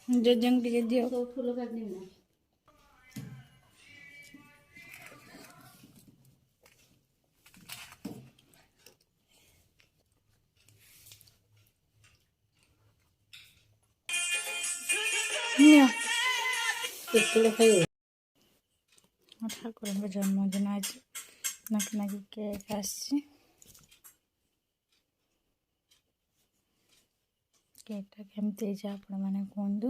जजन के दियो तो फूल काटनी ना नियो फूल खाइए ठाकुर जन्मदिन आज नाकी नाकी केक आसছে केकटा केमती आपने कहतु